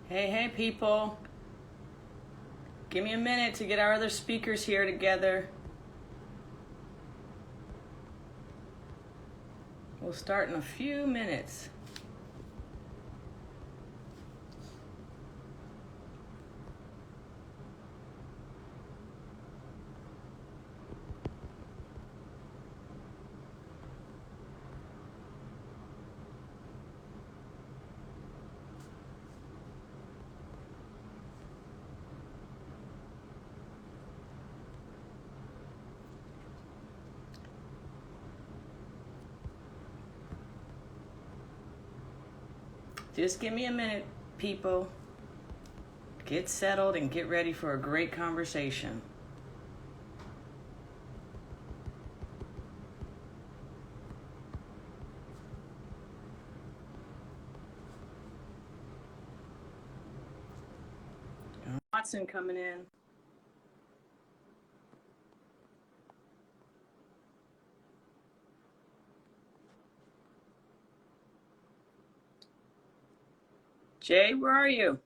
Hey, people. Give me a minute to get our other speakers here together. We'll start in a few minutes. Just give me a minute, people. Get settled and get ready for a great conversation. Watson coming in. Jay, where are you?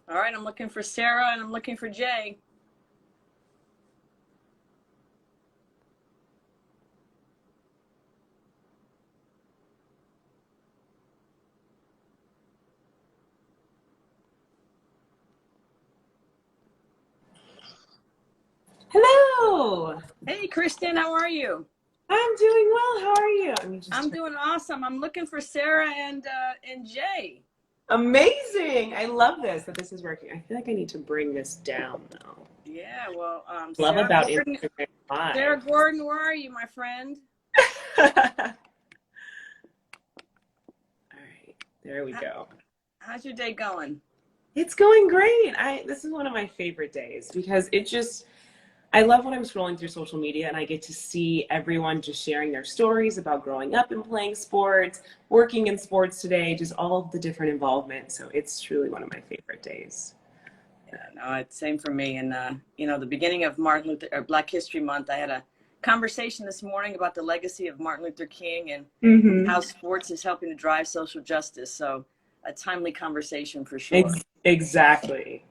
All right, I'm looking for Sarah and I'm looking for Jay. Hello. Hey, Kristen, how are you? I'm doing well. How are you? I'm doing awesome. I'm looking for Sarah and Jay. Amazing. I love this, that this is working. I feel like I need to bring this down though. Yeah, well, Love Sarah about Gorden, Instagram Live. Sarah Gorden, where are you, my friend? All right, there we go. How's your day going? It's going great. This is one of my favorite days because I love when I'm scrolling through social media and I get to see everyone just sharing their stories about growing up and playing sports, working in sports today, just all of the different involvement. So it's truly one of my favorite days. Yeah, no, it's same for me. And the beginning of Black History Month, I had a conversation this morning about the legacy of Martin Luther King and how sports is helping to drive social justice. So a timely conversation for sure. Exactly.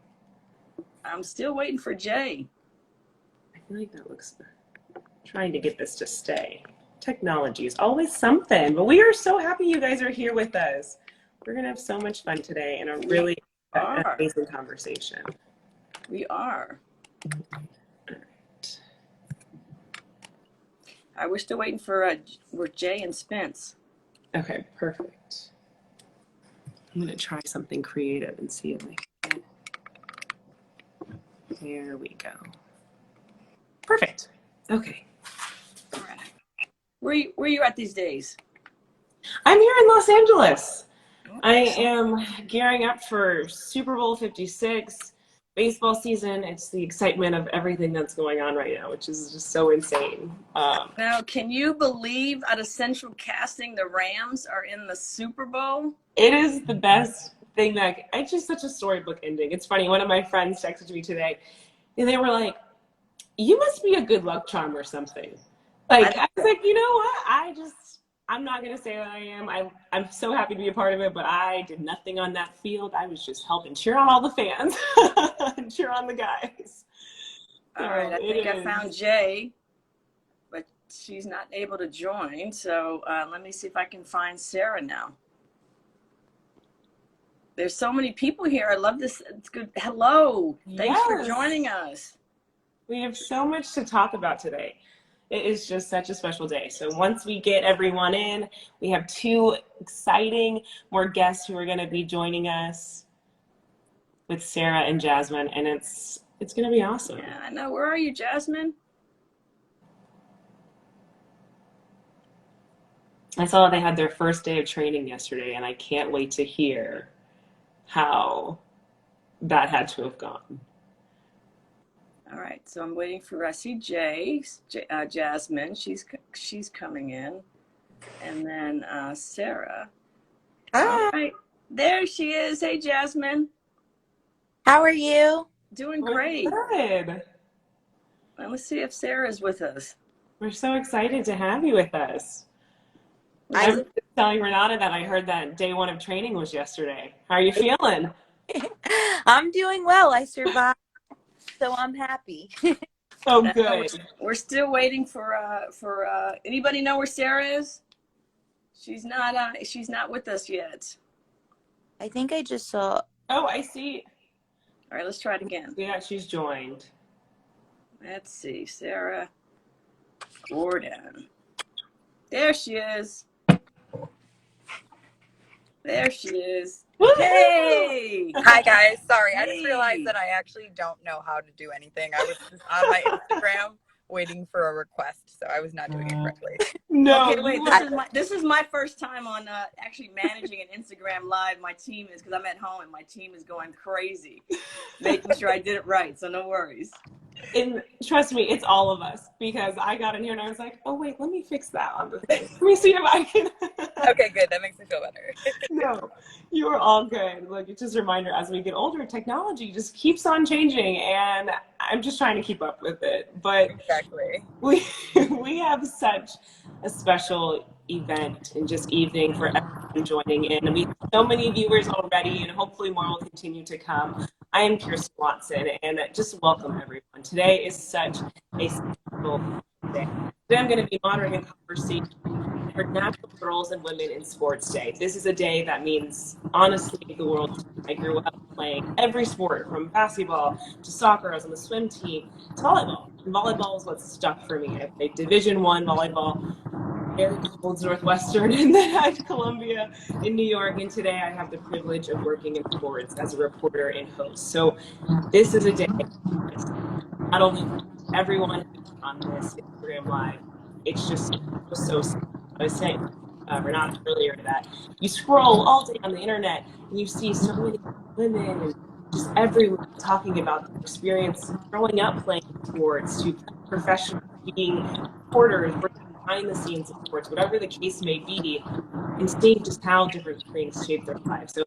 I'm still waiting for Jay. I feel like that looks, trying to get this to stay. Technology is always something, but we are so happy you guys are here with us. We're going to have so much fun today and a really amazing conversation. We are. All right. We're still waiting for Jay and Spence. Okay, perfect. I'm going to try something creative and see if I can. There we go. Perfect. Okay. All right. Where you at these days? I'm here in Los Angeles. I am gearing up for Super Bowl 56, baseball season. It's the excitement of everything that's going on right now, which is just so insane. Now, can you believe out of central casting, the Rams are in the Super Bowl? It is the best thing it's just such a storybook ending. It's funny. One of my friends texted me today and they were like, you must be a good luck charm or something. Like, I was like, you know what? I'm not going to say that I am. I'm so happy to be a part of it, but I did nothing on that field. I was just helping cheer on all the fans and cheer on the guys. All right, I think I found Jay, but she's not able to join. So let me see if I can find Sarah now. There's so many people here. I love this. It's good. Hello. Thanks for joining us. We have so much to talk about today. It is just such a special day. So once we get everyone in, we have two exciting more guests who are going to be joining us with Sarah and Jasmine, and it's going to be awesome. Yeah, I know. Where are you, Jasmine? I saw they had their first day of training yesterday, and I can't wait to hear how that had to have gone. All right, so I'm waiting for, I see Jasmine. She's coming in. And then Sarah. All Hi. right, there she is. Hey, Jasmine. How are you? Doing We're great. good. Well, let's see if Sarah's with us. We're so excited to have you with us. I was I just telling Renata that I heard that day one of training was yesterday. How are you feeling? I'm doing well. I survived, so I'm happy. So We're, good. we're still waiting for anybody know where Sarah is? She's not with us yet. I think I just saw. Oh, I see. All right, let's try it again. Yeah, she's joined. Let's see, Sarah Gorden. There she is. There she is. Woo-hoo! Hey! Hi guys, sorry. I just realized Hey! that I actually don't know how to do anything. I was just on my Instagram waiting for a request, so I was not doing it correctly. No, Okay, wait. you This is my first time on actually managing an Instagram live. My team is, because I'm at home and my team is going crazy, making sure I did it right. So no worries. and trust me, it's all of us because I got in here and I was like, oh wait, let me fix that on the thing. Let me see if I can. Okay, good. That makes me feel better. No, you are all good. Look, it's just a reminder as we get older, technology just keeps on changing, and I'm just trying to keep up with it. But Exactly. we have such a special event and just evening for everyone joining in. And we have so many viewers already, and hopefully more will continue to come. I am Kirsten Watson, and just welcome everyone. Today is such a special day. Today I'm going to be moderating a conversation for National Girls and Women in Sports Day. This is a day that means, honestly, the world to me. I grew up playing every sport from basketball to soccer. I was on the swim team to volleyball. And volleyball is what stuck for me. I played Division I volleyball, Eric Holds Northwestern, and then at Columbia in New York. And today I have the privilege of working in sports as a reporter and host. So this is a day not only for everyone who's on this Instagram live, it's just so simple. I was saying Renata earlier that you scroll all day on the internet and you see so many women and just everyone talking about their experience growing up playing sports to professional being reporters, working behind the scenes of sports, whatever the case may be, and seeing just how different things shape their lives. So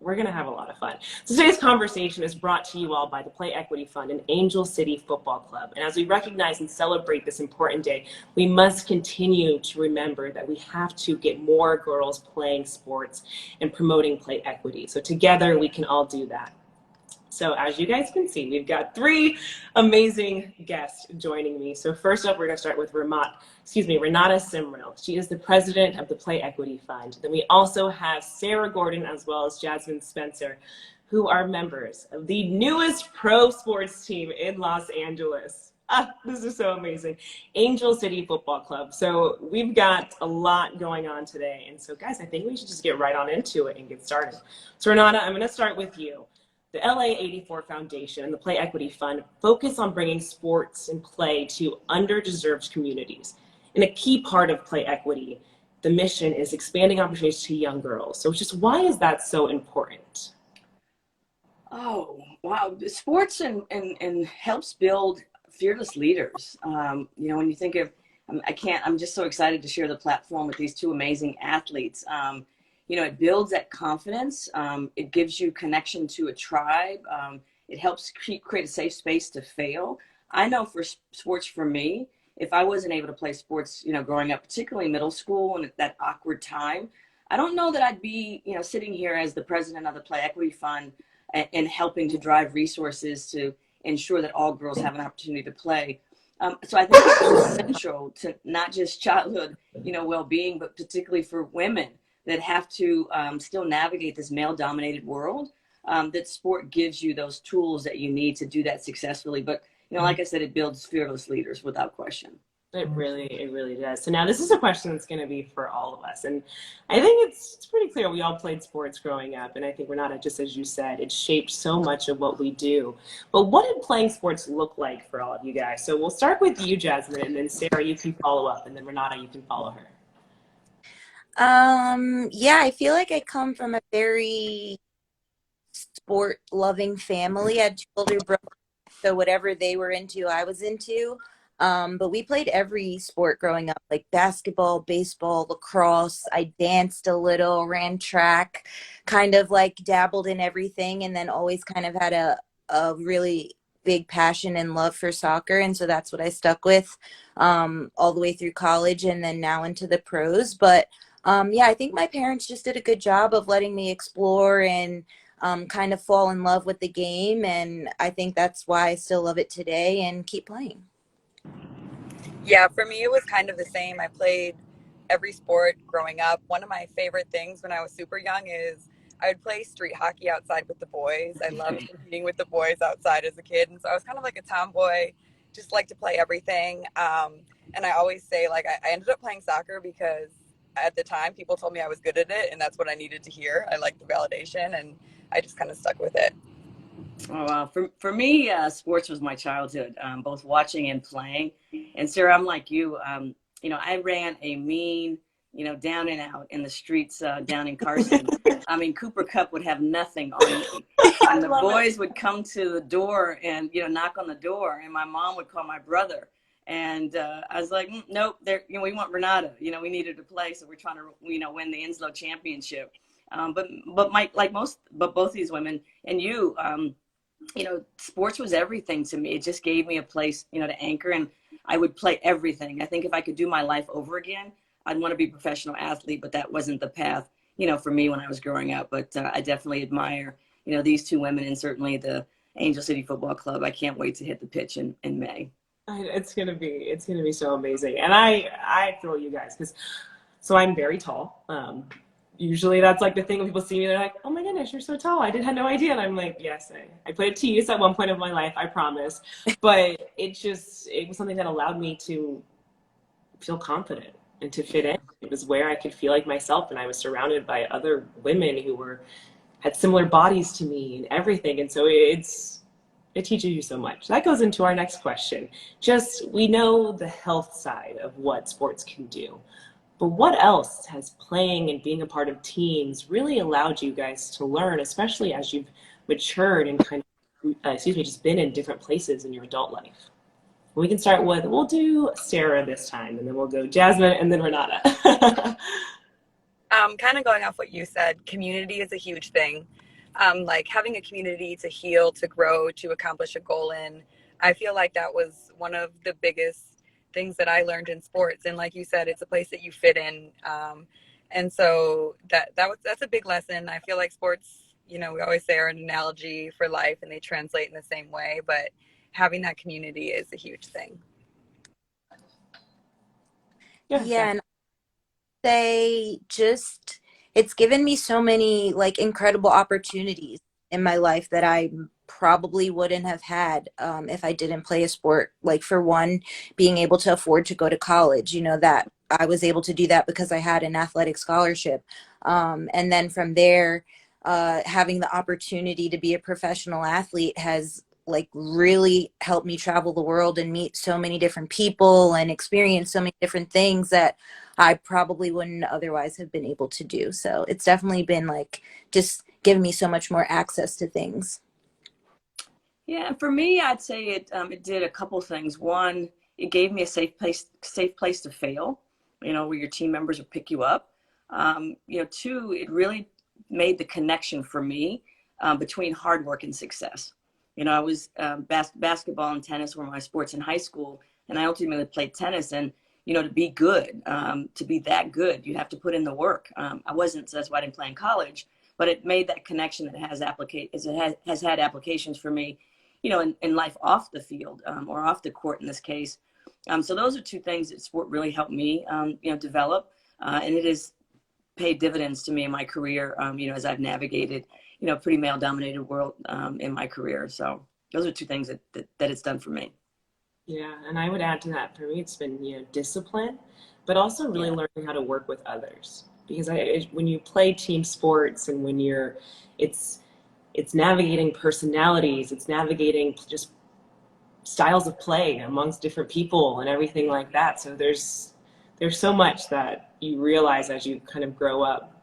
we're going to have a lot of fun. So today's conversation is brought to you all by the Play Equity Fund and Angel City Football Club. And as we recognize and celebrate this important day, we must continue to remember that we have to get more girls playing sports and promoting play equity. So together we can all do that. So as you guys can see, we've got three amazing guests joining me. So first up, we're going to start with Renata Simril. She is the president of the Play Equity Fund. Then we also have Sarah Gorden as well as Jasmyne Spencer, who are members of the newest pro sports team in Los Angeles. This is so amazing. Angel City Football Club. So we've got a lot going on today. And so guys, I think we should just get right on into it and get started. So Renata, I'm going to start with you. The LA84 Foundation and the Play Equity Fund focus on bringing sports and play to underdeserved communities. And a key part of Play Equity, the mission is expanding opportunities to young girls. So just why is that so important? Oh, wow. Sports and helps build fearless leaders. When you think of, I'm just so excited to share the platform with these two amazing athletes. It builds that confidence. It gives you connection to a tribe. It helps create a safe space to fail. I know for sports, for me, if I wasn't able to play sports, growing up, particularly middle school and at that awkward time, I don't know that I'd be, sitting here as the president of the Play Equity Fund and helping to drive resources to ensure that all girls have an opportunity to play. So I think it's essential to not just childhood, well-being, but particularly for women that have to still navigate this male-dominated world, that sport gives you those tools that you need to do that successfully. But, like I said, it builds fearless leaders without question. It really does. So now this is a question that's going to be for all of us. And I think it's pretty clear we all played sports growing up. And I think Renata, just as you said, it shaped so much of what we do. But what did playing sports look like for all of you guys? So we'll start with you, Jasmyne, and then Sarah, you can follow up. And then Renata, you can follow her. Yeah, I feel like I come from a very sport loving family. I had two older brothers So whatever they were into, I was into. But we played every sport growing up, like basketball, baseball, lacrosse. I danced a little, ran track, kind of like dabbled in everything, and then always kind of had a really big passion and love for soccer. And so that's what I stuck with all the way through college and then now into the pros. But yeah, I think my parents just did a good job of letting me explore and kind of fall in love with the game. And I think that's why I still love it today and keep playing. Yeah, for me, it was kind of the same. I played every sport growing up. One of my favorite things when I was super young is I would play street hockey outside with the boys. I loved competing with the boys outside as a kid. And so I was kind of like a tomboy, just like to play everything. And I always say, like, I ended up playing soccer because at the time people told me I was good at it, and that's what I needed to hear. I liked the validation, and I just kind of stuck with it. Oh, wow. For me, sports was my childhood, both watching and playing. And Sarah, I'm like you. I ran a mean, down and out in the streets down in Carson. I mean, Cooper Cup would have nothing on me. And the boys would come to the door and, knock on the door. And my mom would call my brother. And I was like, nope, we want Renata. We needed to play. So we're trying to, win the Inslow championship. But both these women and you, sports was everything to me. It just gave me a place, to anchor, and I would play everything. I think if I could do my life over again, I'd want to be a professional athlete, but that wasn't the path, for me when I was growing up. But I definitely admire, these two women and certainly the Angel City Football Club. I can't wait to hit the pitch in May. It's gonna be so amazing, and I feel you guys so I'm very tall. Usually that's like the thing when people see me, they're like, oh my goodness, you're so tall. I had no idea. And I'm like, yes, I played tees at one point of my life, I promise. But it was something that allowed me to feel confident and to fit in. It was where I could feel like myself, and I was surrounded by other women who had similar bodies to me and everything. And so it teaches you so much. That goes into our next question. We know the health side of what sports can do. But what else has playing and being a part of teams really allowed you guys to learn, especially as you've matured and just been in different places in your adult life? We can start we'll do Sarah this time, and then we'll go Jasmine, and then Renata. Kind of going off what you said, community is a huge thing. Like having a community to heal, to grow, to accomplish a goal in. I feel like that was one of the biggest things that I learned in sports. And like you said, it's a place that you fit in. And so that's a big lesson. I feel like sports, we always say are an analogy for life, and they translate in the same way, but having that community is a huge thing. Yeah, and it's given me so many like incredible opportunities in my life that I probably wouldn't have had if I didn't play a sport. Like, for one, being able to afford to go to college, that I was able to do that because I had an athletic scholarship. And then from there, having the opportunity to be a professional athlete has like really helped me travel the world and meet so many different people and experience so many different things that I probably wouldn't otherwise have been able to do. So it's definitely been like just given me so much more access to things. Yeah, for me, I'd say it did a couple things. One, it gave me a safe place to fail, where your team members would pick you up. Two, it really made the connection for me between hard work and success. I was basketball and tennis were my sports in high school, and I ultimately played tennis. And to be good, to be that good, you have to put in the work. I wasn't, so that's why I didn't play in college. But it made that connection that has had applications for me, in life off the field or off the court in this case. So those are two things that sport really helped me, develop. And it has paid dividends to me in my career, as I've navigated, pretty male-dominated world in my career. So those are two things that it's done for me. Yeah, and I would add to that, for me, it's been, discipline, but also really learning how to work with others. Because when you play team sports and when it's navigating personalities, it's navigating just styles of play amongst different people and everything like that. So there's so much that you realize as you kind of grow up.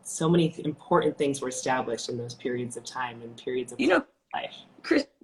So many important things were established in those periods of time and periods of life?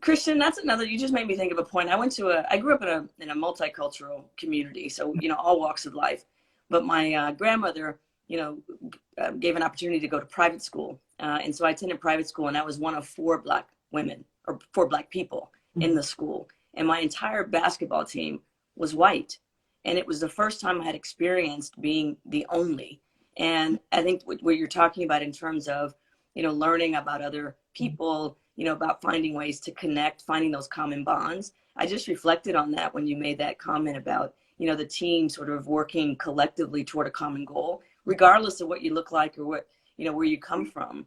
Christian, that's another, you just made me think of a point. I grew up in a multicultural community, so, all walks of life. But my grandmother, gave an opportunity to go to private school. And so I attended private school, and I was one of 4 Black women, or 4 Black people in the school. And my entire basketball team was white. And it was the first time I had experienced being the only. And I think what you're talking about in terms of, learning about other people, about finding ways to connect, finding those common bonds. I just reflected on that when you made that comment about, the team sort of working collectively toward a common goal, regardless of what you look like or what, where you come from.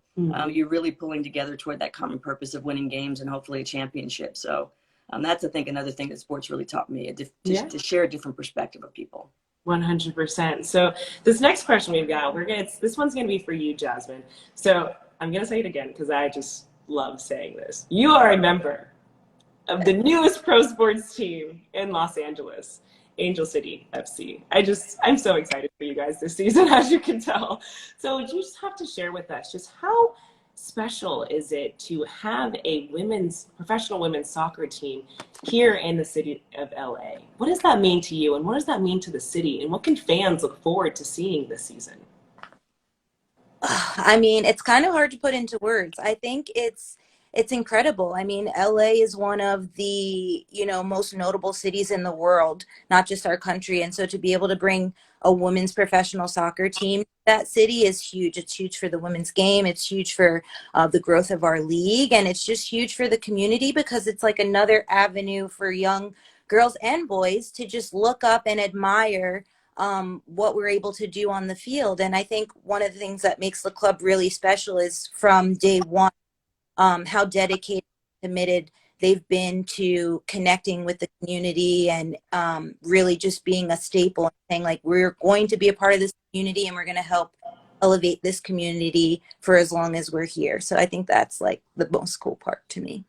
You're really pulling together toward that common purpose of winning games and hopefully a championship. So that's, I think, another thing that sports really taught me, to share a different perspective of people. 100%. So this next question we've got, this one's going to be for you, Jasmyne. So I'm going to say it again because I just love saying this. You are a member of the newest pro sports team in Los Angeles, Angel City FC. I'm so excited for you guys this season, as you can tell. So you just have to share with us just how special is it to have a professional women's soccer team here in the city of LA? What does that mean to you, and what does that mean to the city, and what can fans look forward to seeing this season? I mean, it's kind of hard to put into words. I think it's incredible. I mean, LA is one of the, most notable cities in the world, not just our country. And so to be able to bring a women's professional soccer team to that city is huge. It's huge for the women's game. It's huge for the growth of our league. And it's just huge for the community because it's like another avenue for young girls and boys to just look up and admire what we're able to do on the field. And I think one of the things that makes the club really special is from day one, how dedicated and committed they've been to connecting with the community and really just being a staple and saying, like, we're going to be a part of this community and we're going to help elevate this community for as long as we're here. So I think that's like the most cool part to me.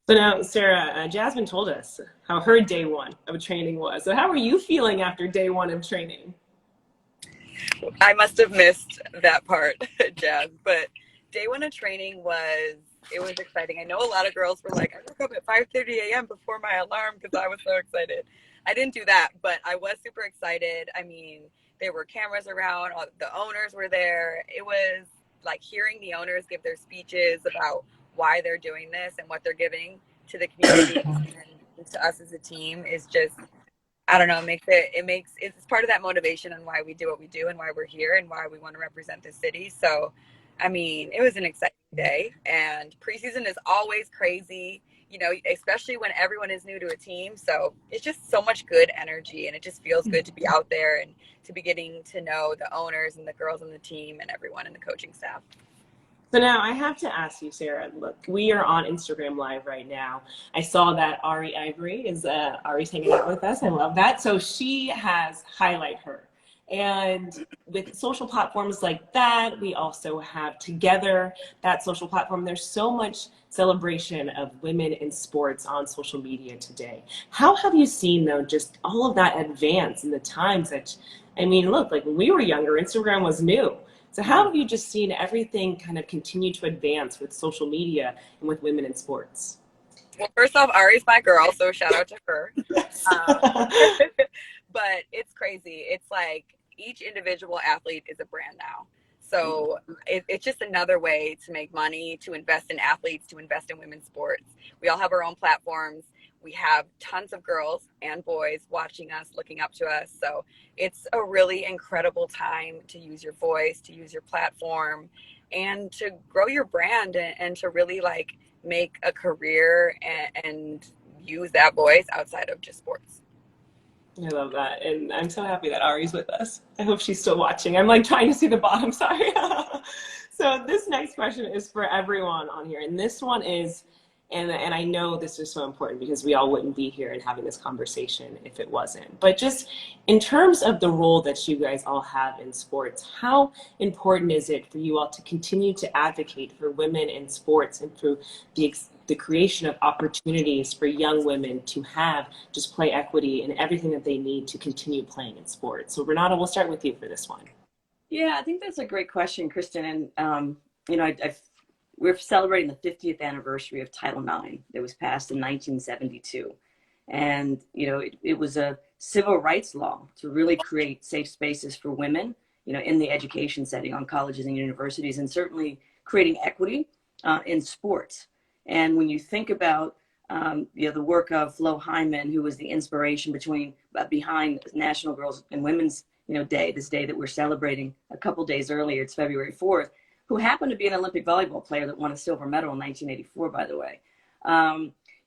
So now, Sarah, Jasmyne told us how her day one of training was. So how are you feeling after day one of training? I must have missed that part, Jazz, but day one of training was exciting. I know a lot of girls were like, I woke up at 5:30 a.m. before my alarm because I was so excited. I didn't do that, but I was super excited. I mean, there were cameras around, the owners were there. It was like hearing the owners give their speeches about why they're doing this and what they're giving to the community and to us as a team is just, I don't know, it's part of that motivation on why we do what we do and why we're here and why we want to represent the city. So, I mean, it was an exciting day, and preseason is always crazy, especially when everyone is new to a team. So it's just so much good energy, and it just feels good to be out there and to be getting to know the owners and the girls on the team and everyone in the coaching staff. So now I have to ask you, Sarah, look, we are on Instagram Live right now. I saw that Ari Ivory Ari's hanging out with us. I love that. So she has Highlight Her. And with social platforms like that, we also have Together, that social platform. There's so much celebration of women in sports on social media today. How have you seen, though, just all of that advance in the times that, look, like when we were younger, Instagram was new. So how have you just seen everything kind of continue to advance with social media and with women in sports? Well, first off, Ari's my girl, so shout out to her. But it's crazy. It's like each individual athlete is a brand now. So it's just another way to make money, to invest in athletes, to invest in women's sports. We all have our own platforms. We have tons of girls and boys watching us, looking up to us. So it's a really incredible time to use your voice, to use your platform, and to grow your brand and to really like make a career and use that voice outside of just sports. I love that. And I'm so happy that Ari's with us. I hope she's still watching. I'm like trying to see the bottom, sorry. So this next question is for everyone on here. And this one is, and I know this is so important because we all wouldn't be here and having this conversation if it wasn't. But just in terms of the role that you guys all have in sports, how important is it for you all to continue to advocate for women in sports and through the creation of opportunities for young women to have just play equity and everything that they need to continue playing in sports? So Renata, we'll start with you for this one. Yeah, I think that's a great question, Kristen. And, we're celebrating the 50th anniversary of Title IX that was passed in 1972. And, it was a civil rights law to really create safe spaces for women, in the education setting on colleges and universities, and certainly creating equity in sports. And when you think about, the work of Flo Hyman, who was the inspiration behind National Girls and Women's, Day, this day that we're celebrating a couple days earlier, it's February 4th, who happened to be an Olympic volleyball player that won a silver medal in 1984, by the way.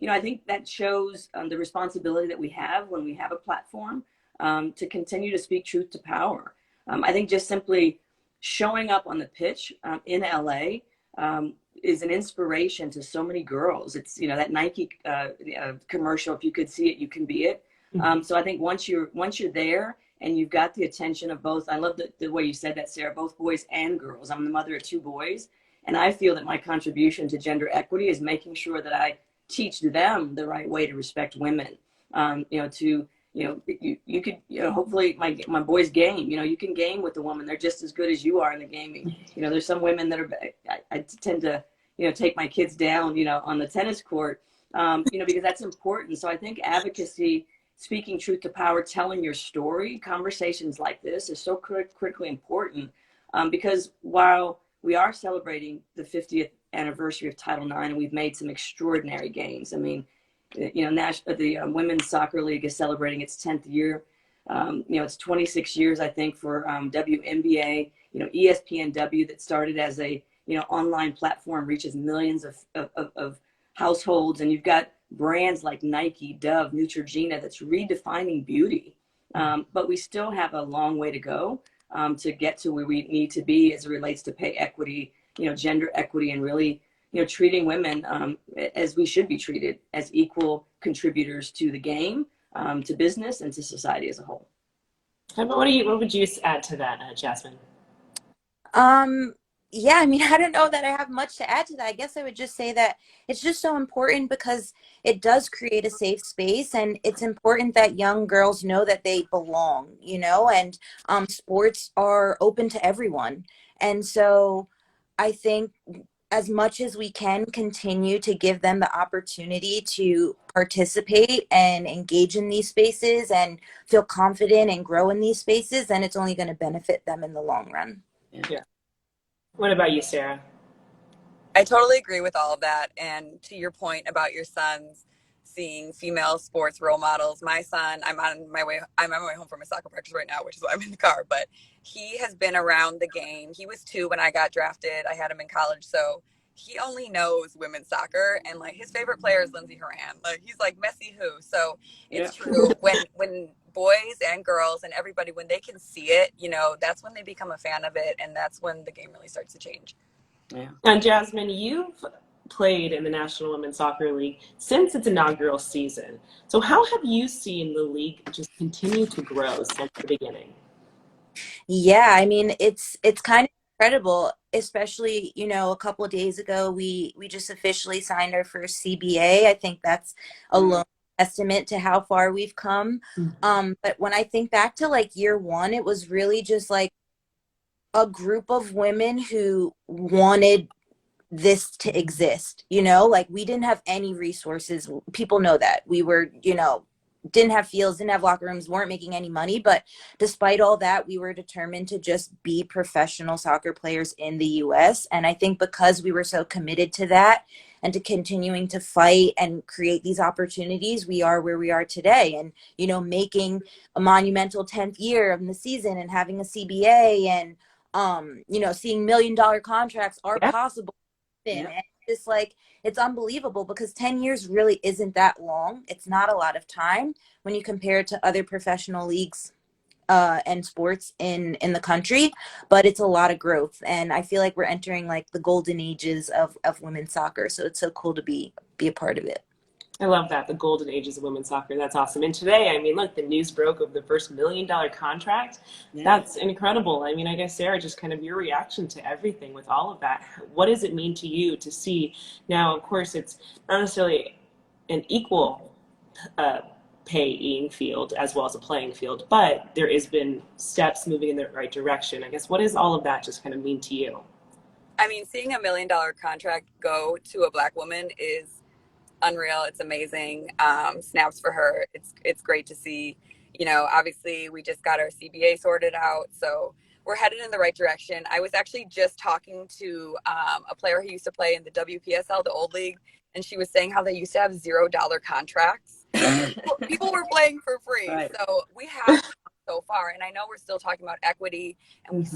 I think that shows the responsibility that we have when we have a platform to continue to speak truth to power. I think just simply showing up on the pitch in LA is an inspiration to so many girls. It's, that Nike commercial, if you could see it, you can be it. So I think once you're there and you've got the attention of both, I love the way you said that, Sarah, both boys and girls. I'm the mother of 2 boys, and I feel that my contribution to gender equity is making sure that I teach them the right way to respect women. You could, hopefully my boys game, you can game with the woman. They're just as good as you are in the gaming. There's some women that I tend to, take my kids down, on the tennis court, because that's important. So I think advocacy, speaking truth to power, telling your story, conversations like this is so critically important, because while we are celebrating the 50th anniversary of Title IX, and we've made some extraordinary gains. I mean, the Women's Soccer League is celebrating its 10th year. It's 26 years, I think, for WNBA. ESPNW, that started as a online platform, reaches millions of households, and you've got brands like Nike, Dove, Neutrogena that's redefining beauty. But we still have a long way to go to get to where we need to be as it relates to pay equity, gender equity, and really, treating women as we should be treated, as equal contributors to the game, to business, and to society as a whole. What would you add to that, Jasmyne? Yeah, I mean, I don't know that I have much to add to that. I guess I would just say that it's just so important because it does create a safe space, and it's important that young girls know that they belong, and sports are open to everyone. And so I think as much as we can continue to give them the opportunity to participate and engage in these spaces and feel confident and grow in these spaces, then it's only going to benefit them in the long run. Yeah. What about you, Sarah? I totally agree with all of that. And to your point about your sons seeing female sports role models, my son, I'm on my way home from a soccer practice right now, which is why I'm in the car, but he has been around the game. He was 2 when I got drafted. I had him in college. So he only knows women's soccer, and like his favorite player is Lindsey Horan. Like he's like Messi who. So it's true when boys and girls and everybody, when they can see it, that's when they become a fan of it, and that's when the game really starts to change. Yeah. And Jasmyne, you've played in the National Women's Soccer League since its inaugural season. So how have you seen the league just continue to grow since the beginning? Yeah, I mean, it's kind of incredible, especially, a couple of days ago, we just officially signed our first CBA. I think that's a low estimate to how far we've come. But when I think back to like year 1, it was really just like a group of women who wanted this to exist, like we didn't have any resources. People know that we were, didn't have fields, didn't have locker rooms, weren't making any money. But despite all that, we were determined to just be professional soccer players in the US. And I think because we were so committed to that and to continuing to fight and create these opportunities, we are where we are today. And, making a monumental 10th year of the season and having a CBA and, seeing $1 million contracts are possible. And it's like, it's unbelievable because 10 years really isn't that long. It's not a lot of time when you compare it to other professional leagues and sports in the country, but it's a lot of growth. And I feel like we're entering like the golden ages of women's soccer. So it's so cool to be a part of it. I love that, the golden ages of women's soccer. That's awesome. And today, I mean, look, the news broke of the first $1 million contract. Yeah. That's incredible. I mean, I guess, Sarah, just kind of your reaction to everything with all of that. What does it mean to you to see now, of course, it's not necessarily an equal paying field as well as a playing field, but there has been steps moving in the right direction. I guess, what does all of that just kind of mean to you? I mean, seeing $1 million contract go to a Black woman is unreal. It's amazing. Snaps for her. It's great to see. You know, obviously we just got our CBA sorted out, so we're headed in the right direction. I was actually just talking to a player who used to play in the WPSL, the old league, and she was saying how they used to have $0 contracts. People were playing for free. Right. So we have come so far, and I know we're still talking about equity, and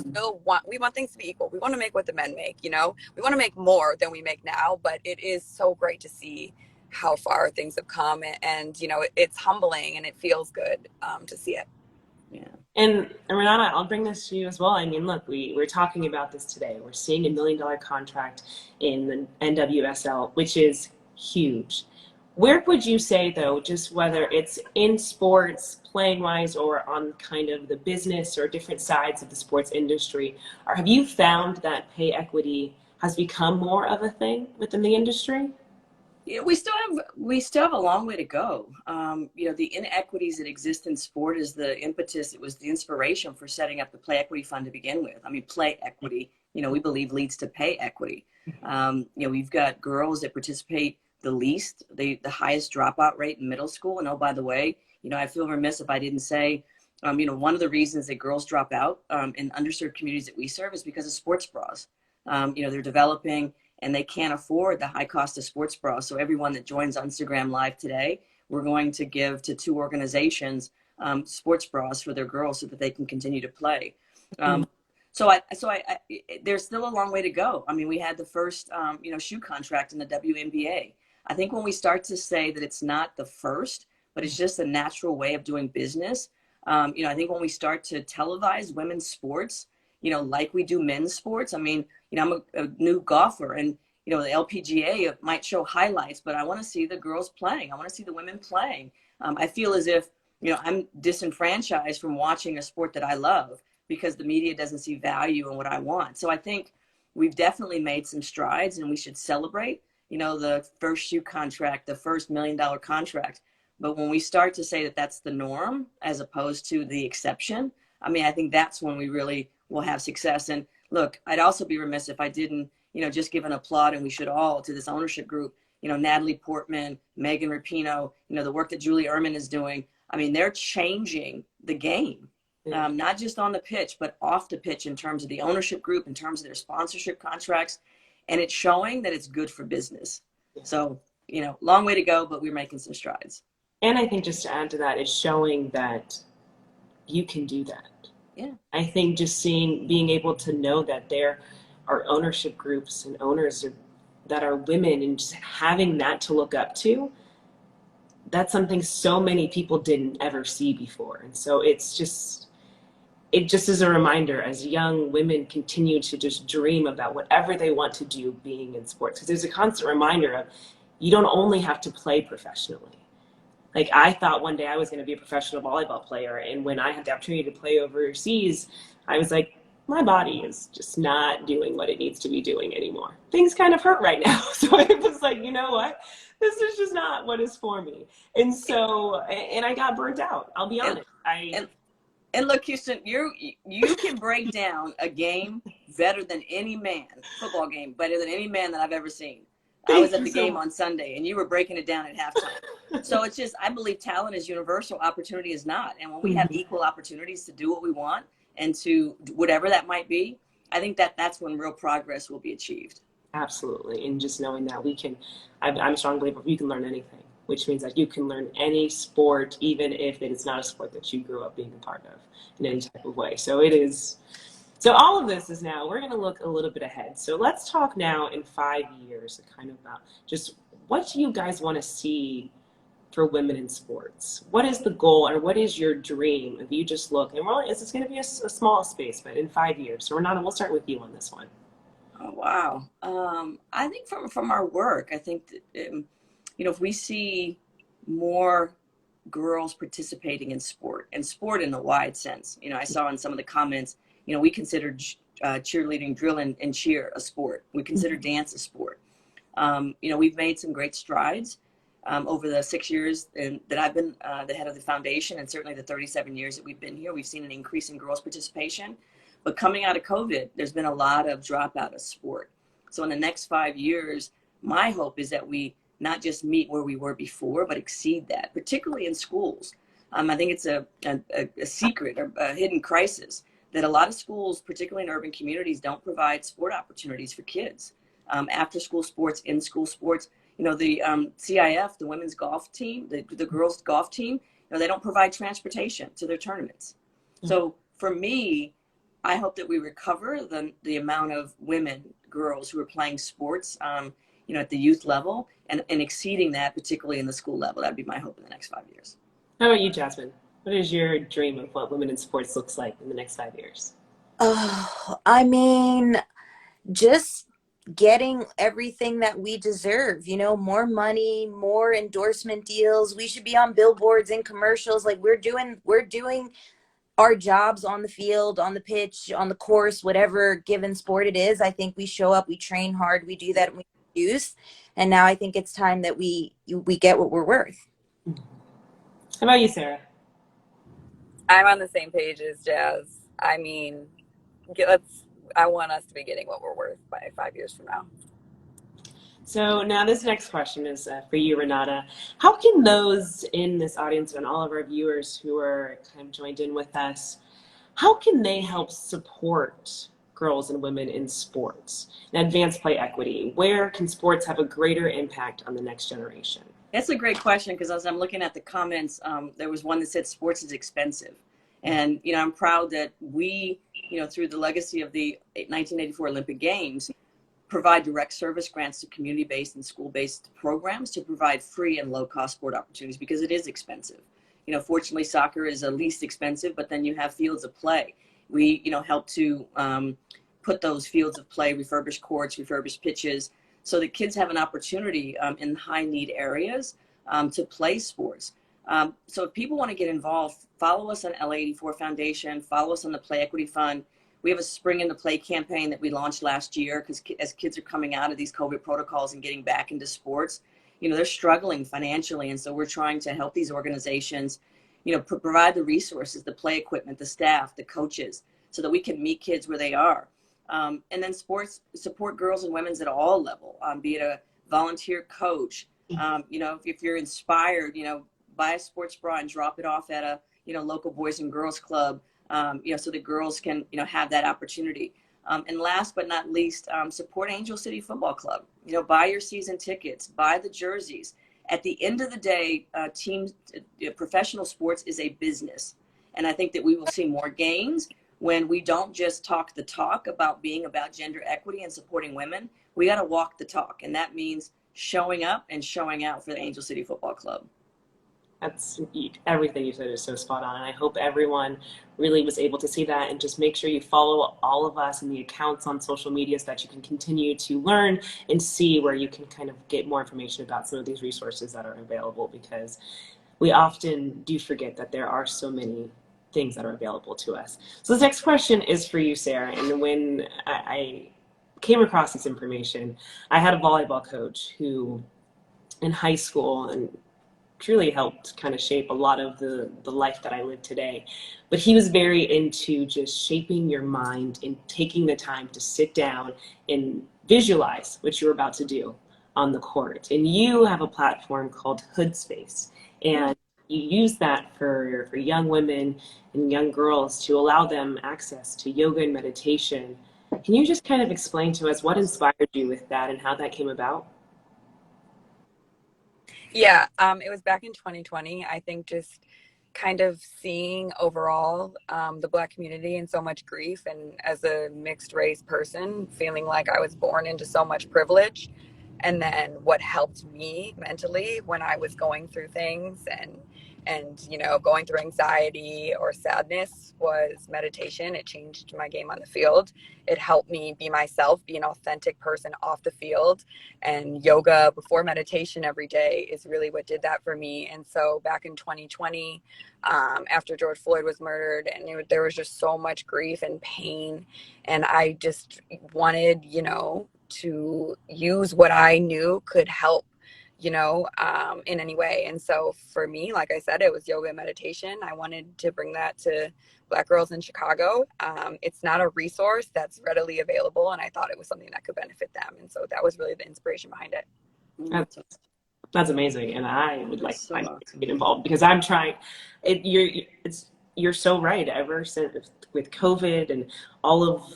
we want things to be equal. We want to make what the men make. You know, we want to make more than we make now, but it is so great to see how far things have come, and you know, it's humbling and it feels good to see it. Yeah. And Renata, I'll bring this to you as well. I mean, look, we're talking about this today. We're seeing $1 million contract in the NWSL, which is huge. Where would you say, though, just whether it's in sports, playing wise, or on kind of the business or different sides of the sports industry, or have you found that pay equity has become more of a thing within the industry? Yeah, we still have a long way to go. You know, the inequities that exist in sport is the impetus. It was the inspiration for setting up the Play Equity Fund to begin with. I mean, play equity, you know, we believe leads to pay equity. You know, we've got girls that participate the least, the highest dropout rate in middle school. And oh, by the way, you know, I feel remiss if I didn't say, you know, one of the reasons that girls drop out in underserved communities that we serve is because of sports bras. You know, they're developing and they can't afford the high cost of sports bras. So everyone that joins Instagram Live today, we're going to give to 2 organizations sports bras for their girls so that they can continue to play. So there's still a long way to go. I mean, we had the first, you know, shoe contract in the WNBA. I think when we start to say that it's not the first, but it's just a natural way of doing business, you know, I think when we start to televise women's sports, you know, like we do men's sports. I mean, you know, I'm a new golfer, and, you know, the LPGA might show highlights, but I want to see the girls playing. I want to see the women playing. I feel as if, you know, I'm disenfranchised from watching a sport that I love because the media doesn't see value in what I want. So I think we've definitely made some strides, and we should celebrate, you know, the first shoe contract, the first $1 million contract. But when we start to say that that's the norm as opposed to the exception, I mean, I think that's when we really will have success. And look, I'd also be remiss if I didn't, you know, just give an applaud, and we should all, to this ownership group, you know, Natalie Portman, Megan Rapinoe, you know, the work that Julie Ehrman is doing. I mean, they're changing the game, not just on the pitch, but off the pitch in terms of the ownership group, in terms of their sponsorship contracts. And it's showing that it's good for business. So, you know, long way to go, but we're making some strides. And I think just to add to that, it's showing that you can do that. Yeah. I think just being able to know that there are ownership groups and owners that are women, and just having that to look up to, that's something so many people didn't ever see before. And so it just is a reminder as young women continue to just dream about whatever they want to do being in sports. Because there's a constant reminder of, you don't only have to play professionally. Like, I thought one day I was going to be a professional volleyball player. And when I had the opportunity to play overseas, I was like, my body is just not doing what it needs to be doing anymore. Things kind of hurt right now. So it was like, you know what? This is just not what is for me. And so, and I got burnt out. I'll be honest. And look, Kirsten, you can break down a game better than any man, football game, better than any man that I've ever seen. I was at the game on Sunday, and you were breaking it down at halftime. So it's just, I believe talent is universal, opportunity is not. And when we have equal opportunities to do what we want and to whatever that might be, I think that's when real progress will be achieved. Absolutely. And just knowing that I'm a strong believer, you can learn anything, which means that you can learn any sport, even if it is not a sport that you grew up being a part of in any type of way. So so all of this is now, we're going to look a little bit ahead. So let's talk now in 5 years, kind of about just what do you guys want to see for women in sports? What is the goal, or what is your dream? If you just look, and it's going to be a small space, but in 5 years. So Renata, we'll start with you on this one. Oh, wow. I think from our work, I think that, you know, if we see more girls participating in sport, and sport in a wide sense, you know, I saw in some of the comments, you know, we consider cheerleading, drill, and cheer a sport. We consider dance a sport. You know, we've made some great strides over the 6 years that I've been the head of the foundation, and certainly the 37 years that we've been here. We've seen an increase in girls' participation. But coming out of COVID, there's been a lot of dropout of sport. So in the next 5 years, my hope is that we not just meet where we were before, but exceed that, particularly in schools. I think it's a secret or a hidden crisis that a lot of schools, particularly in urban communities, don't provide sport opportunities for kids. After school sports, in school sports, the CIF, the women's golf team, the girls golf team, they don't provide transportation to their tournaments. So for me, I hope that we recover the amount of women, girls who are playing sports, at the youth level and exceeding that, particularly in the school level. That'd be my hope in the next 5 years. How about you, Jasmine? What is your dream of what women in sports looks like in the next 5 years? Oh, I mean, just getting everything that we deserve, more money, more endorsement deals. We should be on billboards and commercials. Like we're doing our jobs on the field, on the pitch, on the course, whatever given sport it is. I think we show up, we train hard, we do that, and we produce. And now I think it's time that we get what we're worth. How about you, Sarah? I'm on the same page as Jazz. I mean, I want us to be getting what we're worth by 5 years from now. So now this next question is for you, Renata. How can those in this audience and all of our viewers who are kind of joined in with us, how can they help support girls and women in sports and advance play equity? Where can sports have a greater impact on the next generation? That's a great question, because as I'm looking at the comments, there was one that said sports is expensive. And, I'm proud that we, through the legacy of the 1984 Olympic Games, provide direct service grants to community-based and school-based programs to provide free and low-cost sport opportunities, because it is expensive. Fortunately, soccer is the least expensive, but then you have fields of play. We, help to put those fields of play, refurbish courts, refurbish pitches, so that kids have an opportunity in high-need areas to play sports. So if people want to get involved, follow us on LA84 Foundation, follow us on the Play Equity Fund. We have a Spring into Play campaign that we launched last year, because as kids are coming out of these COVID protocols and getting back into sports, they're struggling financially. And so we're trying to help these organizations, provide the resources, the play equipment, the staff, the coaches, so that we can meet kids where they are. And then sports support girls and women's at all level, be it a volunteer coach. If you're inspired, buy a sports bra and drop it off at a, local boys and girls club, so that girls can, have that opportunity. And last but not least, support Angel City Football Club. Buy your season tickets, buy the jerseys. At the end of the day, professional sports is a business. And I think that we will see more gains when we don't just talk the talk about being about gender equity and supporting women. We got to walk the talk. And that means showing up and showing out for the Angel City Football Club. That's everything you said is so spot on. And I hope everyone really was able to see that, and just make sure you follow all of us and the accounts on social media so that you can continue to learn and see where you can kind of get more information about some of these resources that are available, because we often do forget that there are so many things that are available to us. So this next question is for you, Sarah. And when I came across this information, I had a volleyball coach who in high school and truly helped kind of shape a lot of the life that I live today. But he was very into just shaping your mind and taking the time to sit down and visualize what you're about to do on the court. And you have a platform called Hood Space, and you use that for young women and young girls to allow them access to yoga and meditation. Can you just kind of explain to us what inspired you with that and how that came about? Yeah, it was back in 2020. I think just kind of seeing overall the Black community in so much grief, and as a mixed race person, feeling like I was born into so much privilege. And then what helped me mentally when I was going through things and going through anxiety or sadness was meditation. It changed my game on the field. It helped me be myself, be an authentic person off the field. And yoga before meditation every day is really what did that for me. And so back in 2020, after George Floyd was murdered, and there was just so much grief and pain, and I just wanted, to use what I knew could help in any way. And so for me, like I said, it was yoga and meditation. I wanted to bring that to Black girls in Chicago. It's not a resource that's readily available, and I thought it was something that could benefit them. And so that was really the inspiration behind it. That's amazing, and I would like so to get involved because I'm trying. You're so right. Ever since with COVID and all of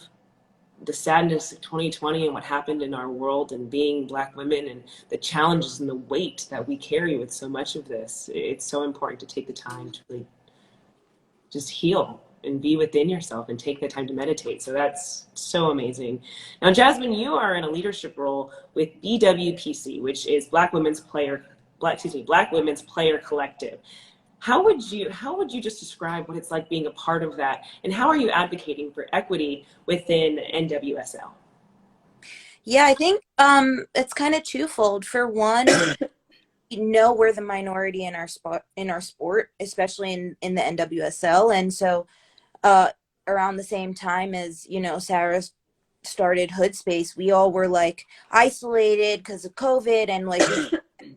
the sadness of 2020 and what happened in our world, and being Black women and the challenges and the weight that we carry with so much of this, it's so important to take the time to really just heal and be within yourself and take the time to meditate. So that's so amazing. Now, Jasmine, you are in a leadership role with BWPC, which is Black Women's Player Collective. How would you just describe what it's like being a part of that, and how are you advocating for equity within NWSL? Yeah, I think it's kind of twofold. For one, we're the minority in our sport, especially in the NWSL, and so around the same time as Sarah started Hood Space, we all were like isolated because of COVID, and like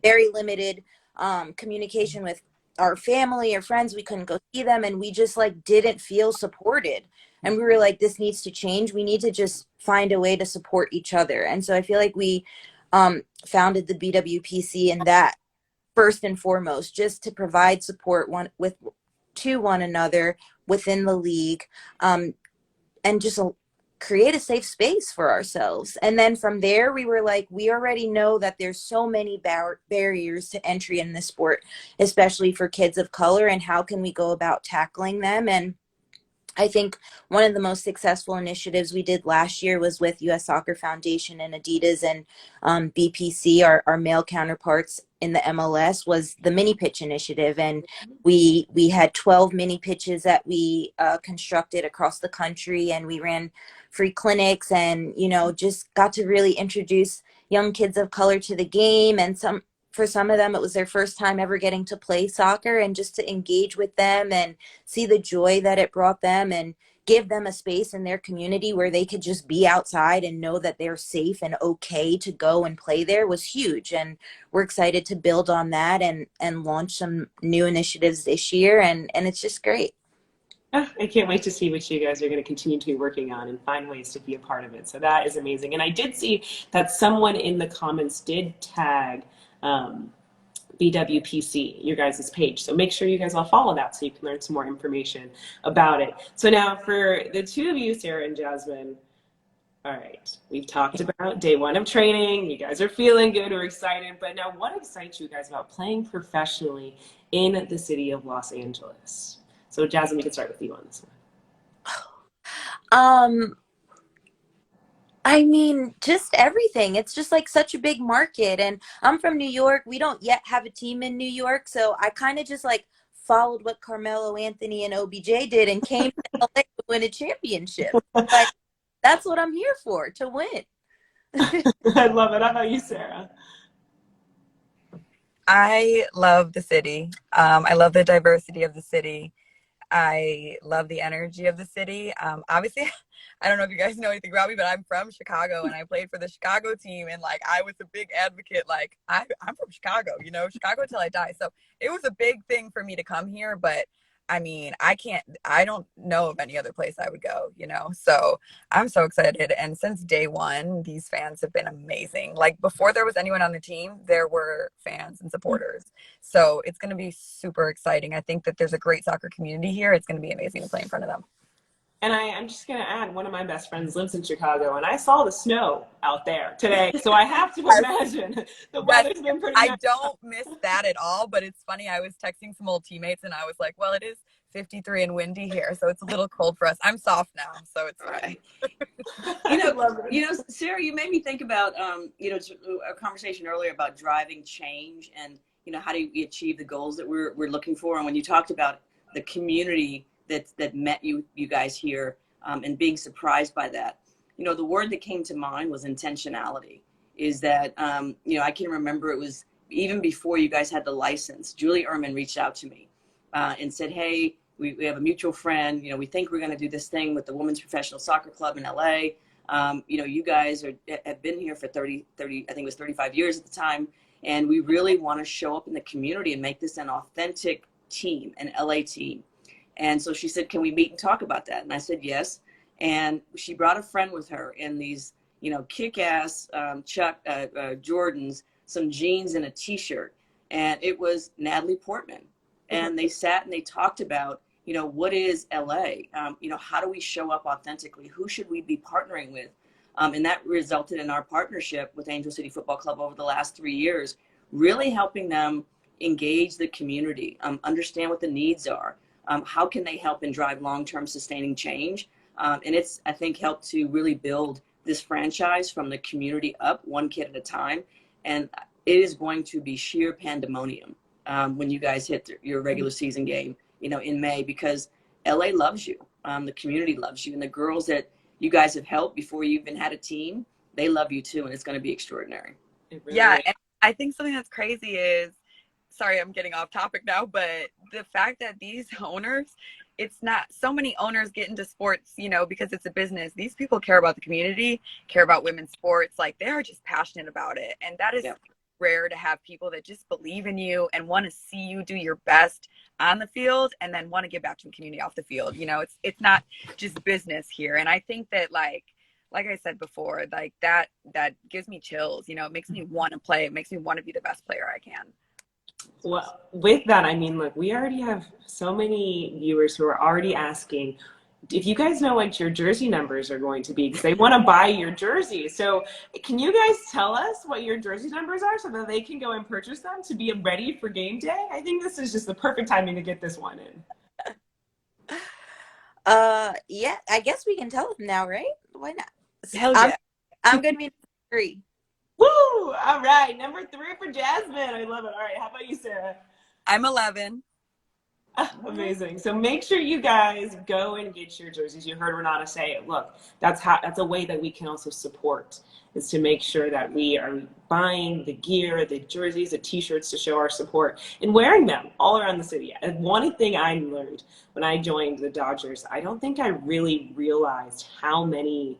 very limited communication with our family or friends. We couldn't go see them, and we just like didn't feel supported, and we were like, this needs to change. We need to just find a way to support each other. And so I feel like we founded the BWPC in that, first and foremost, just to provide support to one another within the league, and just create a safe space for ourselves. And then from there, we were like, we already know that there's so many barriers to entry in this sport, especially for kids of color, and how can we go about tackling them? And I think one of the most successful initiatives we did last year was with US Soccer Foundation and Adidas and BPC, our male counterparts in the MLS, was the mini pitch initiative. And we had 12 mini pitches that we constructed across the country, and we ran free clinics, and just got to really introduce young kids of color to the game. And for some of them, it was their first time ever getting to play soccer, and just to engage with them and see the joy that it brought them, and give them a space in their community where they could just be outside and know that they're safe and okay to go and play there, was huge. And we're excited to build on that and launch some new initiatives this year. And it's just great. I can't wait to see what you guys are going to continue to be working on and find ways to be a part of it. So that is amazing. And I did see that someone in the comments did tag BWPC, your guys' page. So make sure you guys all follow that so you can learn some more information about it. So now for the two of you, Sarah and Jasmine, all right, we've talked about day one of training. You guys are feeling good, we're excited. But now what excites you guys about playing professionally in the city of Los Angeles? So Jasmine, we can start with you on this one. I mean, just everything. It's just like such a big market. And I'm from New York. We don't yet have a team in New York. So I kind of just like followed what Carmelo Anthony and OBJ did and came to LA to win a championship. Like, that's what I'm here for, to win. I love it. How about you, Sarah? I love the city. I love the diversity of the city. I love the energy of the city. Obviously, I don't know if you guys know anything about me, but I'm from Chicago, and I played for the Chicago team. And like, I was a big advocate. Like, I'm from Chicago, Chicago till I die. So it was a big thing for me to come here. But I mean, I don't know of any other place I would go, So I'm so excited. And since day one, these fans have been amazing. Like, before there was anyone on the team, there were fans and supporters. So it's going to be super exciting. I think that there's a great soccer community here. It's going to be amazing to play in front of them. And I'm just going to add, one of my best friends lives in Chicago, and I saw the snow out there today. So I have to imagine the weather's been pretty nice. I don't miss that at all, but it's funny. I was texting some old teammates, and I was like, well, it is 53 and windy here, so it's a little cold for us. I'm soft now, so it's right. Sarah, you made me think about, a conversation earlier about driving change and, how do we achieve the goals that we're looking for? And when you talked about the community that met you guys here, and being surprised by that, the word that came to mind was intentionality. Is that, I can remember it was even before you guys had the license, Julie Ehrman reached out to me and said, hey, we have a mutual friend, we think we're going to do this thing with the Women's Professional Soccer Club in LA. You guys have been here for 30, I think it was 35 years at the time. And we really want to show up in the community and make this an authentic team, an LA team. And so she said, can we meet and talk about that? And I said, yes. And she brought a friend with her in these, you know, kick-ass Jordans, some jeans and a t-shirt. And it was Natalie Portman. And they sat and they talked about, you know, what is LA? You know, how do we show up authentically? Who should we be partnering with? And that resulted in our partnership with Angel City Football Club over the last 3 years, really helping them engage the community, understand what the needs are. How can they help and drive long-term sustaining change? And it's, I think, helped to really build this franchise from the community up, one kid at a time. And it is going to be sheer pandemonium when you guys hit your regular season game, you know, in May, because LA loves you. The community loves you. And the girls that you guys have helped before you even had a team, they love you too. And it's going to be extraordinary. Really is. And I think something that's crazy is, sorry, I'm getting off topic now, but the fact that these owners, it's not so many owners get into sports, you know, because it's a business. These people care about the community, care about women's sports. Like, they are just passionate about it. And that is rare to have people that just believe in you and want to see you do your best on the field and then want to give back to the community off the field. You know, it's not just business here. And I think that, like I said before, like that gives me chills. You know, it makes me want to play. It makes me want to be the best player I can. Well, with that, I mean, look, we already have so many viewers who are already asking if you guys know what your jersey numbers are going to be, because they want to buy your jersey. So can you guys tell us what your jersey numbers are so that they can go and purchase them to be ready for game day? I think this is just the perfect timing to get this one in. Yeah, I guess we can tell them now, right? Why not? Hell yeah. I'm going to be 3. Woo! All right, number 3 for Jasmine. I love it. All right, how about you, Sarah? I'm 11. Amazing. So make sure you guys go and get your jerseys. You heard Renata say it. Look, that's a way that we can also support, is to make sure that we are buying the gear, the jerseys, the t-shirts to show our support and wearing them all around the city. And one thing I learned when I joined the Dodgers, I don't think I really realized how many,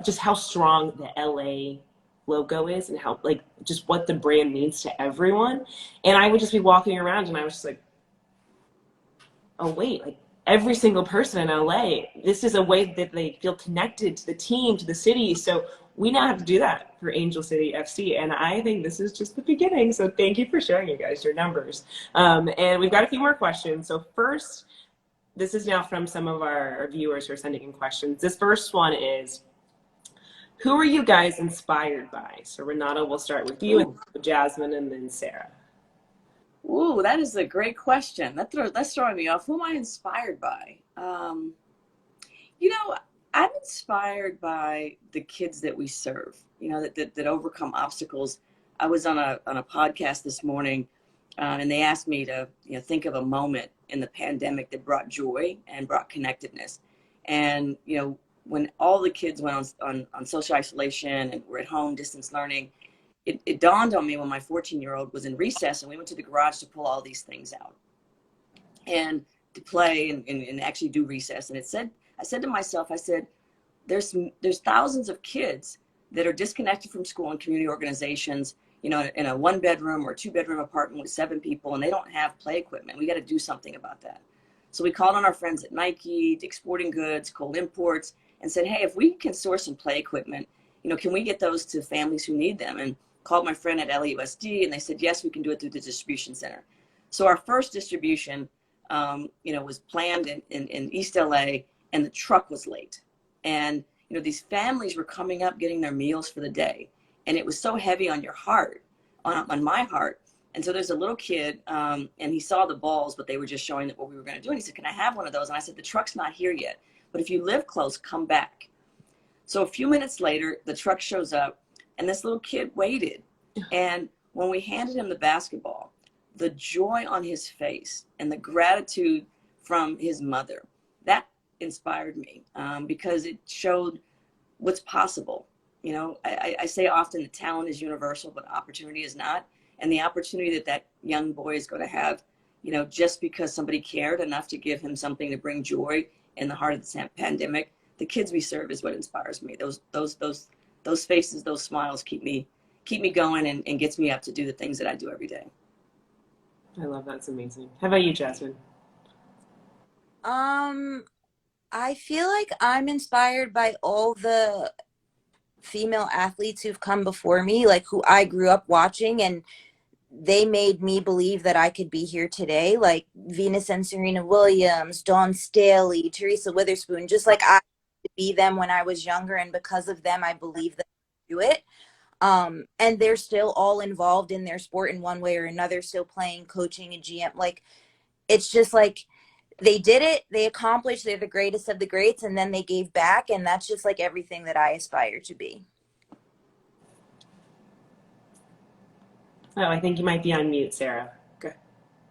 just how strong the LA logo is and how, like, just what the brand means to everyone. And I would just be walking around and I was just like, oh wait, like every single person in LA, this is a way that they feel connected to the team, to the city. So we now have to do that for Angel City FC. And I think this is just the beginning. So thank you for sharing, you guys, your numbers. And we've got a few more questions. So first, this is now from some of our viewers who are sending in questions. This first one is, who are you guys inspired by? So Renata, we'll start with you, and Jasmine, and then Sarah. Ooh, that is a great question. That's throwing me off. Who am I inspired by? You know, I'm inspired by the kids that we serve, you know, that overcome obstacles. I was on a podcast this morning, and they asked me to, you know, think of a moment in the pandemic that brought joy and brought connectedness. And, you know, when all the kids went on social isolation and were at home, distance learning, it dawned on me when my 14-year-old was in recess and we went to the garage to pull all these things out and to play and actually do recess. And I said to myself, I said, there's thousands of kids that are disconnected from school and community organizations, you know, in a 1-bedroom or 2-bedroom apartment with 7 people, and they don't have play equipment. We got to do something about that. So we called on our friends at Nike, Dick's Sporting Goods, Cole Imports, and said, hey, if we can source some play equipment, you know, can we get those to families who need them? And called my friend at LAUSD, and they said, yes, we can do it through the distribution center. So our first distribution, you know, was planned in East LA, and the truck was late. And, you know, these families were coming up, getting their meals for the day. And it was so heavy on your heart, on my heart. And so there's a little kid, and he saw the balls, but they were just showing that what we were going to do. And he said, can I have one of those? And I said, the truck's not here yet, but if you live close, come back. So a few minutes later, the truck shows up, and this little kid waited. And when we handed him the basketball, the joy on his face and the gratitude from his mother, that inspired me, because it showed what's possible. You know, I say often that talent is universal, but opportunity is not. And the opportunity that young boy is going to have, you know, just because somebody cared enough to give him something to bring joy in the heart of the pandemic, the kids we serve is what inspires me. Those faces, those smiles keep me keep me going and gets me up to do the things that I do every day. I love that. It's amazing. How about you, Jasmine? I feel like I'm inspired by all the female athletes who've come before me, like who I grew up watching, and they made me believe that I could be here today, like Venus and Serena Williams, Dawn Staley, Teresa Witherspoon, just like I could be them when I was younger, and because of them I believe that I can do it. And they're still all involved in their sport in one way or another, still playing, coaching, and GM. Like, it's just like they did it, they accomplished, they're the greatest of the greats, and then they gave back, and that's just like everything that I aspire to be. Oh, I think you might be on mute, Sarah. Okay.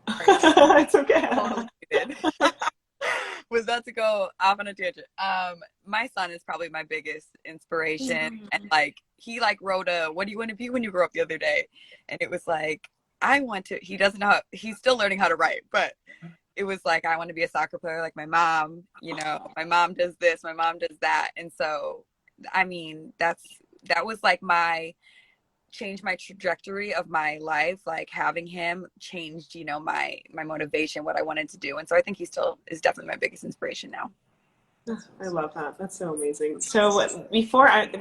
It's okay. Totally did. Was about to go off on a tangent. My son is probably my biggest inspiration, and like he like wrote a "What do you want to be when you grow up?" the other day, and it was like I want to. He doesn't know. He's still learning how to write, but it was like I want to be a soccer player like my mom. You know, my mom does this, my mom does that, and so I mean that was like changed my trajectory of my life. Like having him changed, you know, my motivation, what I wanted to do. And so I think he still is definitely my biggest inspiration now. I love that. That's so amazing. So we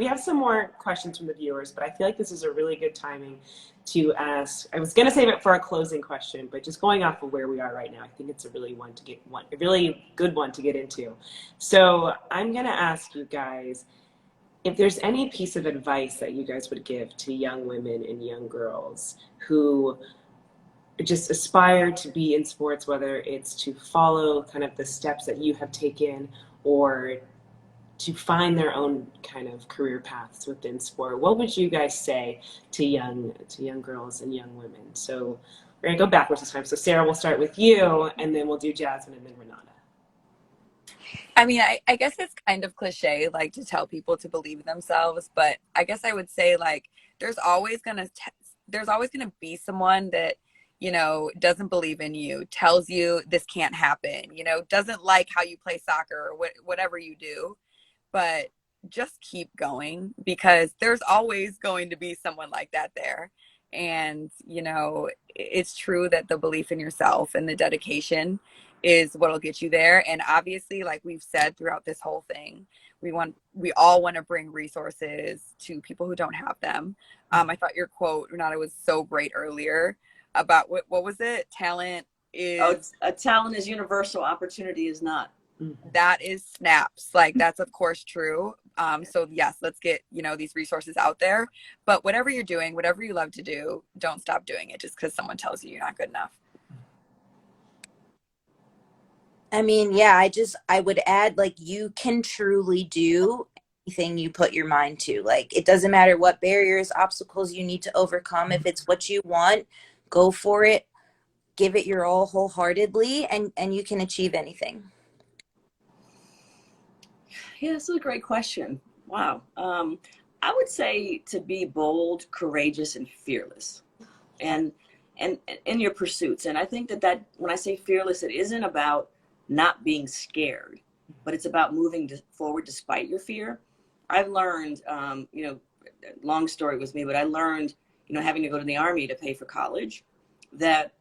have some more questions from the viewers, but I feel like this is a really good timing to ask. I was going to save it for a closing question, but just going off of where we are right now, I think it's a really good one to get into. So I'm going to ask you guys, if there's any piece of advice that you guys would give to young women and young girls who just aspire to be in sports, whether it's to follow kind of the steps that you have taken or to find their own kind of career paths within sport, what would you guys say to young girls and young women? So we're gonna go backwards this time. So Sarah, we'll start with you, and then we'll do Jasmine, and then Renata. I mean, I guess it's kind of cliche, like to tell people to believe in themselves, but I guess I would say like there's always gonna be someone that, you know, doesn't believe in you, tells you this can't happen, you know, doesn't like how you play soccer or whatever you do, but just keep going, because there's always going to be someone like that there. And, you know, it's true that the belief in yourself and the dedication is what'll get you there. And obviously, like we've said throughout this whole thing, we all want to bring resources to people who don't have them. I thought your quote, Renata, was so great earlier about what was it? Talent is a talent is universal, opportunity is not. That is snaps. Like that's of course true. So yes, let's get, you know, these resources out there. But whatever you're doing, whatever you love to do, don't stop doing it just because someone tells you you're not good enough. I mean, yeah, I would add, like, you can truly do anything you put your mind to. Like, it doesn't matter what barriers, obstacles you need to overcome. If it's what you want, go for it, give it your all wholeheartedly, and you can achieve anything. Yeah, this is a great question. Wow. I would say to be bold, courageous, and fearless, and in your pursuits. And I think that when I say fearless, it isn't about not being scared, but it's about moving forward despite your fear. I've learned, you know, long story with me, but I learned, you know, having to go to the Army to pay for college, that,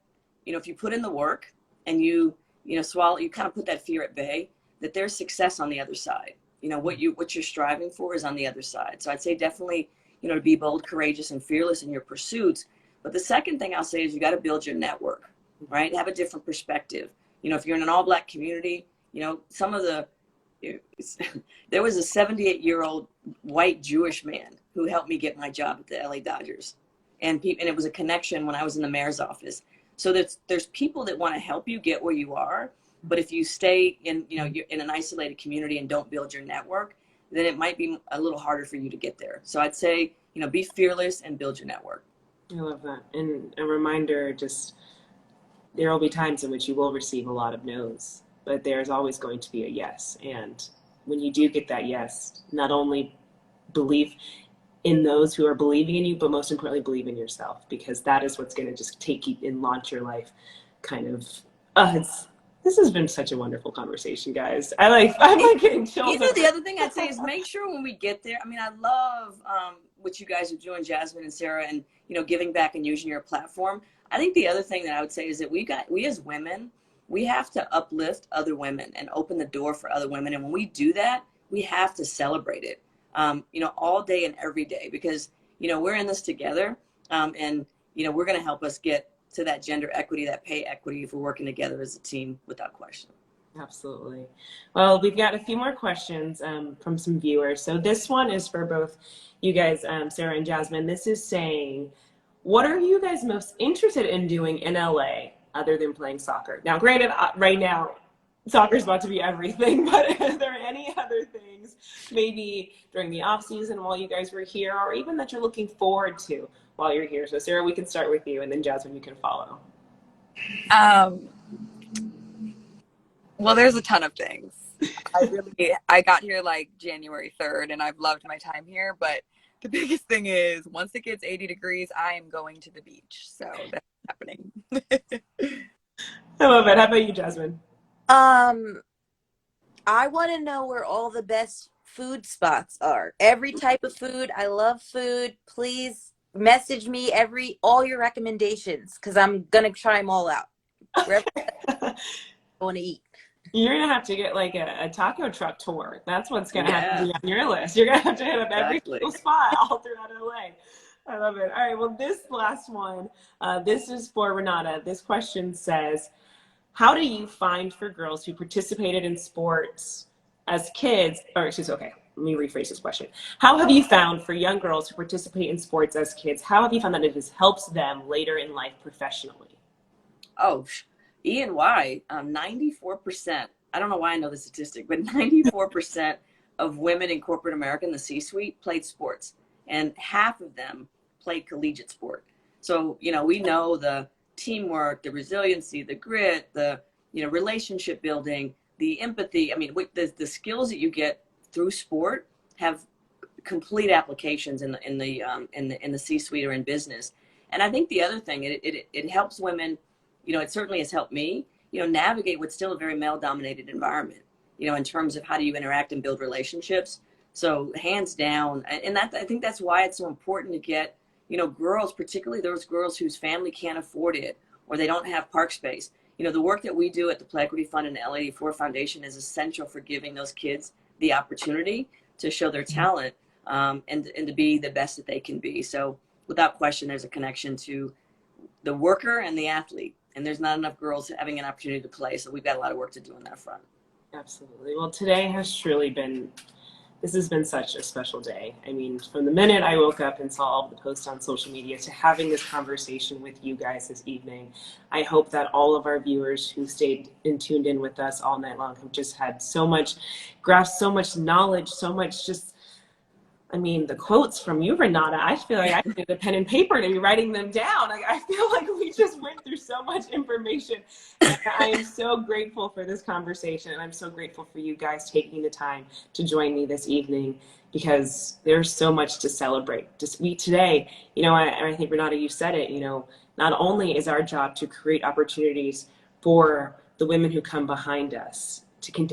you know, if you put in the work and you swallow, you kind of put that fear at bay, that there's success on the other side. You know, what you're striving for is on the other side. So I'd say definitely, you know, to be bold, courageous, and fearless in your pursuits. But the second thing I'll say is you got to build your network, right? Have a different perspective. You know, if you're in an all-black community, you know, there was a 78-year-old white Jewish man who helped me get my job at the LA Dodgers. And it was a connection when I was in the mayor's office. So there's people that want to help you get where you are. But if you stay in, you know, you're in an isolated community and don't build your network, then it might be a little harder for you to get there. So I'd say, you know, be fearless and build your network. I love that. And a reminder, just there will be times in which you will receive a lot of no's, but there's always going to be a yes. And when you do get that yes, not only believe in those who are believing in you, but most importantly, believe in yourself, because that is what's going to just take you and launch your life kind of, This has been such a wonderful conversation, guys. I'm like getting chills. You know, the other thing I'd say is make sure when we get there, I mean, I love what you guys are doing, Jasmine and Sarah, and, you know, giving back and using your platform. I think the other thing that I would say is that we as women, we have to uplift other women and open the door for other women. And when we do that, we have to celebrate it, you know, all day and every day, because, you know, we're in this together. And, you know, we're going to help us get to that gender equity, that pay equity, if we're working together as a team, without question. Absolutely. Well, we've got a few more questions from some viewers. So this one is for both you guys, Sarah and Jasmine. This is saying, what are you guys most interested in doing in LA other than playing soccer? Now, granted, right now, soccer is about to be everything, but are there any other things maybe during the off season while you guys were here, or even that you're looking forward to while you're here? So Sarah, we can start with you, and then Jasmine, you can follow. Well, there's a ton of things. I got here like January 3rd, and I've loved my time here, but the biggest thing is once it gets 80 degrees, I am going to the beach. So that's happening. I love it. How about you, Jasmine? I want to know where all the best food spots are. Every type of food. I love food. Please message me all your recommendations, because I'm gonna try them all out. Wherever I want to eat. You're gonna have to get like a taco truck tour. That's what's gonna have to be on your list. You're gonna have to hit up every single spot all throughout LA. I love it. All right, well, this last one, this is for Renata. This question says, how do you find for girls who participated in sports as kids, or excuse me, okay, let me rephrase this question. How have you found for young girls who participate in sports as kids, how have you found that it has helped them later in life professionally? Oh, E&Y, 94%, I don't know why I know the statistic, but 94% of women in corporate America in the C-suite played sports, and half of them played collegiate sport. So, you know, we know the teamwork, the resiliency, the grit, the, you know, relationship building, the empathy. I mean, the skills that you get through sport have complete applications in the C-suite or in business. And I think the other thing, it helps women. You know, it certainly has helped me, you know, navigate what's still a very male-dominated environment, you know, in terms of how do you interact and build relationships. So hands down, and that, I think that's why it's so important to get, you know, girls, particularly those girls whose family can't afford it or they don't have park space. You know, the work that we do at the Play Equity Fund and the LA84 Foundation is essential for giving those kids the opportunity to show their talent and to be the best that they can be. So without question, there's a connection to the worker and the athlete. And there's not enough girls having an opportunity to play. So we've got a lot of work to do on that front. Absolutely. Well, today has truly been, this has been such a special day. I mean, from the minute I woke up and saw all the posts on social media to having this conversation with you guys this evening, I hope that all of our viewers who stayed and tuned in with us all night long have just had so much, grasped so much knowledge, so much just, I mean, the quotes from you, Renata, I feel like I need a pen and paper to be writing them down. Like, I feel like we just went through so much information. And I am so grateful for this conversation. And I'm so grateful for you guys taking the time to join me this evening, because there's so much to celebrate. Just we today, you know, I think, Renata, you said it, you know, not only is our job to create opportunities for the women who come behind us,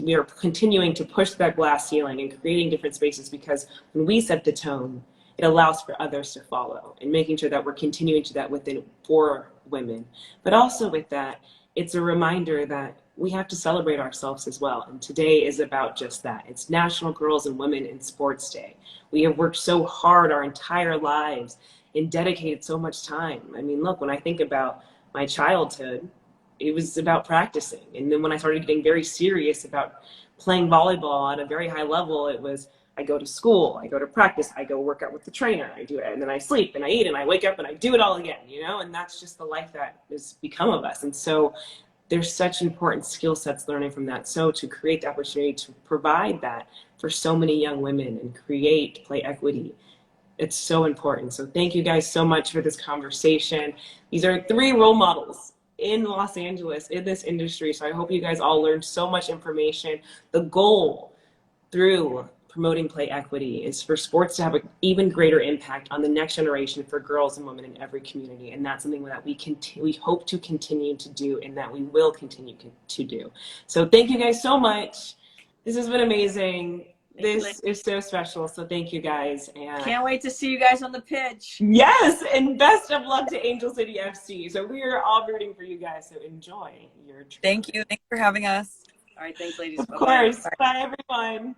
we are continuing to push that glass ceiling and creating different spaces, because when we set the tone, it allows for others to follow, and making sure that we're continuing to that within for women. But also with that, it's a reminder that we have to celebrate ourselves as well. And today is about just that. It's National Girls and Women in Sports Day. We have worked so hard our entire lives and dedicated so much time. I mean, look, when I think about my childhood, it was about practicing. And then when I started getting very serious about playing volleyball at a very high level, it was, I go to school, I go to practice, I go work out with the trainer, I do it, and then I sleep and I eat and I wake up and I do it all again, you know? And that's just the life that has become of us. And so there's such important skill sets learning from that. So to create the opportunity to provide that for so many young women and create play equity, it's so important. So thank you guys so much for this conversation. These are 3 role models in Los Angeles in this industry. So I hope you guys all learned so much information. The goal through promoting play equity, is for sports to have an even greater impact on the next generation for girls and women in every community. And that's something that we hope to continue to do, and that we will continue to do. So thank you guys so much. This has been amazing. This is so special. So thank you guys. And can't wait to see you guys on the pitch. yes, and best of luck to Angel City FC. So we are all rooting for you guys. So enjoy your trip. Thank you. Thanks for having us. All right, thanks, ladies. Of Bye-bye. course. Bye, everyone.